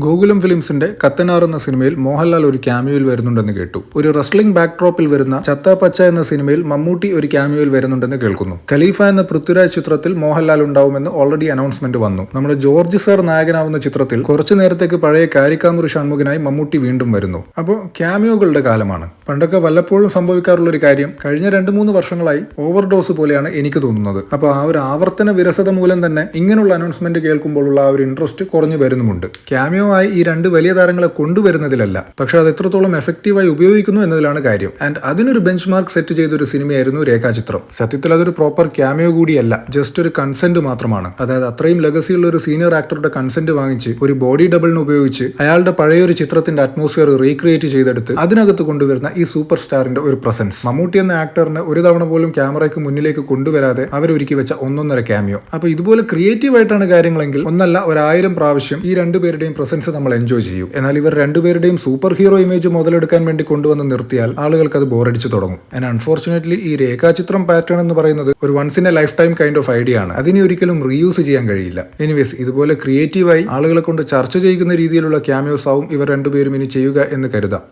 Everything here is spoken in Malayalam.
ഗോകുലം ഫിലിംസിന്റെ കത്തനാർ എന്ന സിനിമയിൽ മോഹൻലാൽ ഒരു ക്യാമിയോയിൽ വരുന്നുണ്ടെന്ന് കേട്ടു. ഒരു റെസ്ലിംഗ് ബാക്ക്ഡ്രോപ്പിൽ വരുന്ന ചത്ത പച്ച എന്ന സിനിമയിൽ മമ്മൂട്ടി ഒരു ക്യാമിയോയിൽ വരുന്നുണ്ടെന്ന് കേൾക്കുന്നു. ഖലീഫ എന്ന പൃഥ്വിരാജ് ചിത്രത്തിൽ മോഹൻലാൽ ഉണ്ടാവുമെന്ന് ഓൾറെഡി അനൗൺസ്മെന്റ് വന്നു. നമ്മുടെ ജോർജ് സർ നായകനാവുന്ന ചിത്രത്തിൽ കുറച്ചു നേരത്തേക്ക് പഴയ കാരിക്കാമൂർ ഷൺമുഖനായി മമ്മൂട്ടി വീണ്ടും വരുന്നു. അപ്പോൾ ക്യാമിയോകളുടെ കാലമാണ്. പണ്ടൊക്കെ വല്ലപ്പോഴും സംഭവിക്കാറുള്ള ഒരു കാര്യം കഴിഞ്ഞ 2-3 വർഷങ്ങളായി ഓവർഡോസ് പോലെയാണ് എനിക്ക് തോന്നുന്നത്. അപ്പോൾ ആ ഒരു ആവർത്തന വിരസത മൂലം തന്നെ ഇങ്ങനെയുള്ള അനൗൺസ്മെന്റ് കേൾക്കുമ്പോഴുള്ള ആ ഒരു ഇൻട്രസ്റ്റ് കുറഞ്ഞു വരുന്നുമുണ്ട്. ക്യാമിയോ ആയി ഈ 2 വലിയ താരങ്ങളെ കൊണ്ടുവരുന്നതിലല്ല, പക്ഷെ അത് എത്രത്തോളം എഫക്റ്റീവായി ഉപയോഗിക്കുന്നു എന്നതിലാണ് കാര്യം. ആൻഡ് അതിനൊരു ബെഞ്ച് മാർക്ക് സെറ്റ് ചെയ്തൊരു സിനിമയായിരുന്നു രേഖാചിത്രം. സത്യത്തിൽ അതൊരു പ്രോപ്പർ ക്യാമിയോ കൂടിയല്ല, ജസ്റ്റ് ഒരു കൺസെന്റ് മാത്രമാണ്. അതായത് അത്രയും ലെഗസിയുള്ള ഒരു സീനിയർ ആക്ടറുടെ കൺസെന്റ് വാങ്ങിച്ച് ഒരു ബോഡി ഡബിളിന് ഉപയോഗിച്ച് അയാളുടെ പഴയൊരു ചിത്രത്തിന്റെ അറ്റ്മോസ്ഫിയർ റീക്രിയേറ്റ് ചെയ്തെടുത്ത് അതിനകത്ത് കൊണ്ടുവരുന്ന ഈ സൂപ്പർ സ്റ്റാറിന്റെ ഒരു പ്രസൻസ്. മമ്മൂട്ടി എന്ന ആക്ടറിന് ഒരു തവണ പോലും ക്യാമറയ്ക്ക് മുന്നിലേക്ക് കൊണ്ടുവരാതെ അവരൊരുക്കി വെച്ച ഒന്നൊന്നര ക്യാമിയോ. അപ്പൊ ഇതുപോലെ ക്രിയേറ്റീവ് ആയിട്ടാണ് കാര്യങ്ങളെങ്കിൽ ഒന്നല്ല 1000 പ്രാവശ്യം ഈ 2 പേരുടെയും പ്രസൻസ് നമ്മൾ എൻജോയ് ചെയ്യും. എന്നാൽ ഇവർ 2 പേരുടെയും സൂപ്പർ ഹീറോ ഇമേജ് മുതലെടുക്കാൻ വേണ്ടി കൊണ്ടുവന്ന് നിർത്തിയാൽ ആളുകൾക്ക് അത് ബോറടിച്ചു തുടങ്ങും. ആൻഡ് അൺഫോർച്ചുനേറ്റ്ലി ഈ രേഖാചിത്രം പാറ്റേൺ എന്ന് പറയുന്നത് ഒരു once in a lifetime kind of idea ആണ്. അതിനെ ഒരിക്കലും റീയൂസ് ചെയ്യാൻ കഴിയില്ല. എനിവേസ്, ഇതുപോലെ ക്രിയേറ്റീവായി ആളുകളെ കൊണ്ട് ചർച്ച ചെയ്യുന്ന രീതിയിലുള്ള ക്യാമിയോസ് ആവും ഇവർ 2 പേരും ഇനി ചെയ്യുക എന്ന് കരുതാം.